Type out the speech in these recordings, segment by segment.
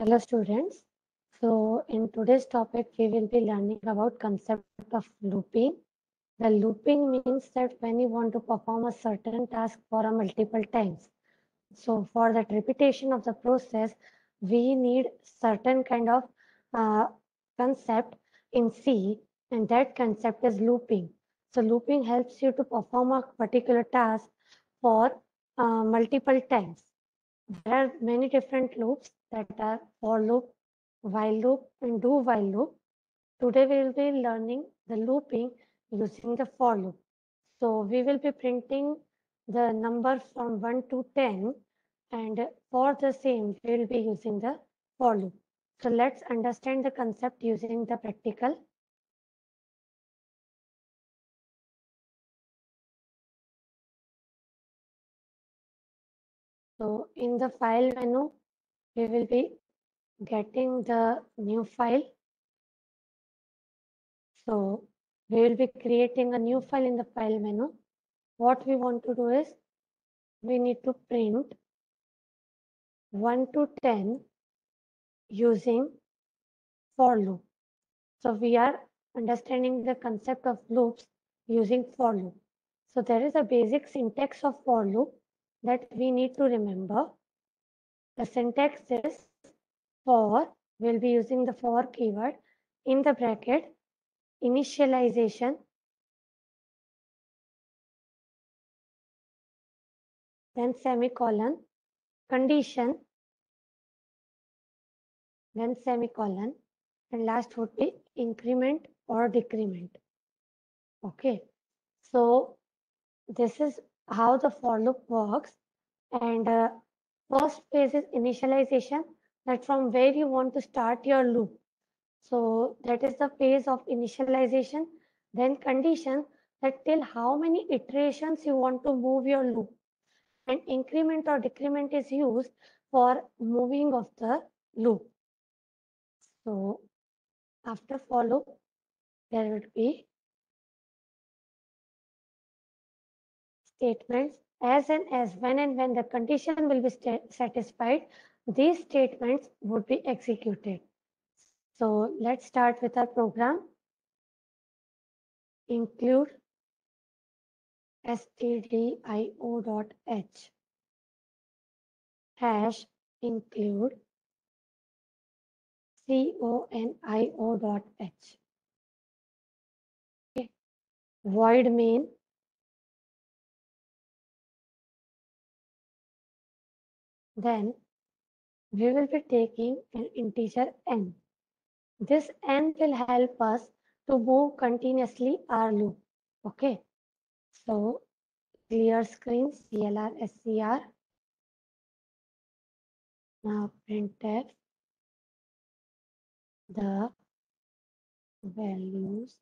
Hello students. So in today's topic we will be learning about concept of looping. The looping means that when you want to perform a certain task for a multiple times. So for that repetition of the process we need certain kind of concept in C, and that concept is looping. So looping helps you to perform a particular task for multiple times. There are many different loops that are for loop, while loop, and do while loop. Today we will be learning the looping using the for loop. So we will be printing the number from 1 to 10, and for the same we will be using the for loop. So let's understand the concept using the practical. So in the file menu, we will be getting the new file. So we will be creating a new file in the file menu. What we want to do is we need to print 1 to 10 using for loop. So we are understanding the concept of loops using for loop. So there is a basic syntax of for loop that we need to remember. The syntax is for, we'll be using the for keyword in the bracket, initialization, then semicolon, condition, then semicolon, and last would be increment or decrement. Okay, so this is how the for loop works. And first phase is initialization, that from where you want to start your loop. So that is the phase of initialization. Then condition, that till how many iterations you want to move your loop. And increment or decrement is used for moving of the loop. So after for loop, there would be statements as and as, when and when the condition will be satisfied, these statements would be executed. So let's start with our program. Include stdio.h hash include conio.h. Okay. Void main, then we will be taking an integer n. This n will help us to move continuously our loop. Okay, so clear screen, clr scr. Now printf the values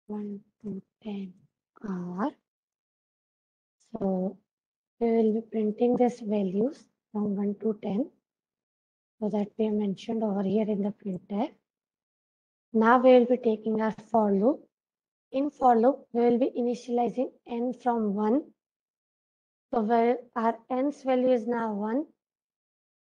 1 to 10 are. So we will be printing these values from 1 to 10. So that we have mentioned over here in the printf. Now we will be taking our for loop. In for loop, we will be initializing n from 1. So where our n's value is now 1,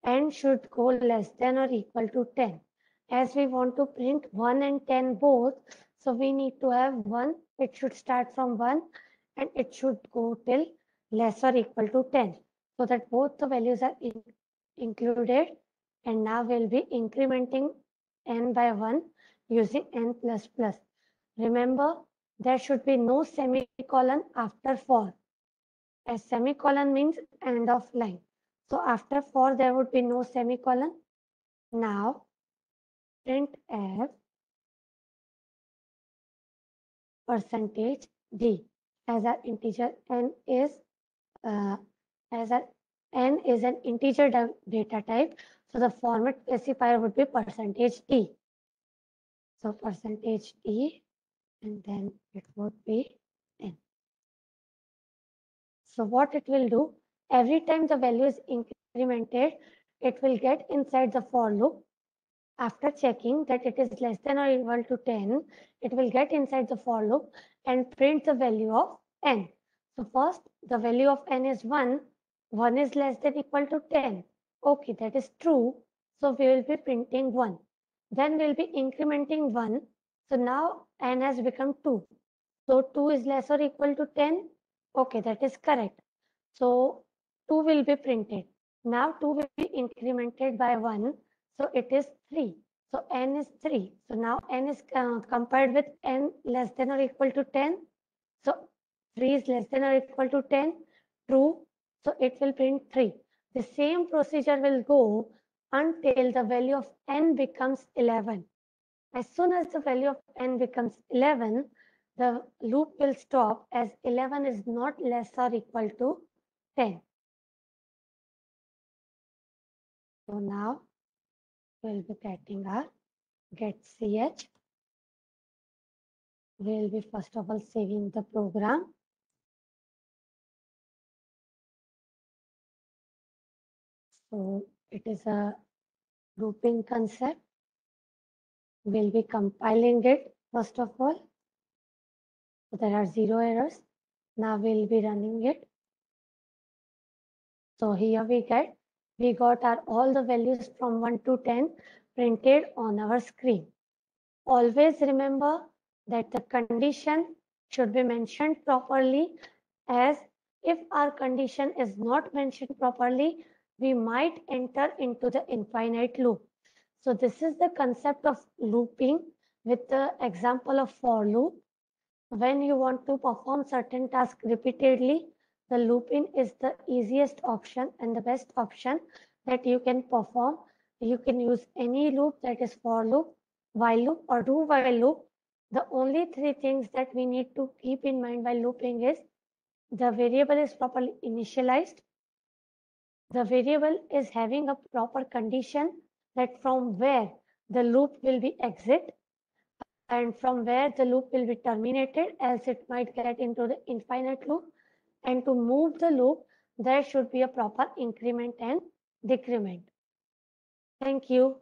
n should go less than or equal to 10. As we want to print 1 and 10 both, so we need to have 1. It should start from 1 and it should go till less or equal to 10. So that both the values are included. And now we'll be incrementing n by 1 using n plus plus. Remember, there should be no semicolon after for. A semicolon means end of line. So after for there would be no semicolon. Now printf percentage d, as our integer n is as our n is an integer data type. So the format specifier would be percentage d. So percentage d, and then it would be n. So what it will do, every time the value is incremented, it will get inside the for loop. After checking that it is less than or equal to 10, it will get inside the for loop and print the value of n. So first, the value of n is 1. 1 is less than equal to 10. Okay, that is true. So we will be printing 1. Then we'll be incrementing 1. So now n has become 2. So 2 is less or equal to 10. Okay, that is correct. So 2 will be printed. Now 2 will be incremented by 1. So it is 3. So n is 3. So now n is compared with n less than or equal to 10. So 3 is less than or equal to 10. True. So it will print 3. The same procedure will go until the value of n becomes 11. As soon as the value of n becomes 11, the loop will stop as 11 is not less or equal to 10. So now we'll be getting our get.ch. We'll be first of all saving the program. So it is a looping concept. We'll be compiling it first of all. So there are 0 errors. Now we'll be running it. So here we got our all the values from 1 to 10 printed on our screen. Always remember that the condition should be mentioned properly, as if our condition is not mentioned properly, we might enter into the infinite loop. So this is the concept of looping with the example of for loop. When you want to perform certain tasks repeatedly, the looping is the easiest option and the best option that you can perform. You can use any loop, that is for loop, while loop, or do while loop. The only three things that we need to keep in mind while looping is the variable is properly initialized, the variable is having a proper condition that from where the loop will be exit, and from where the loop will be terminated, else it might get into the infinite loop. And to move the loop, there should be a proper increment and decrement. Thank you.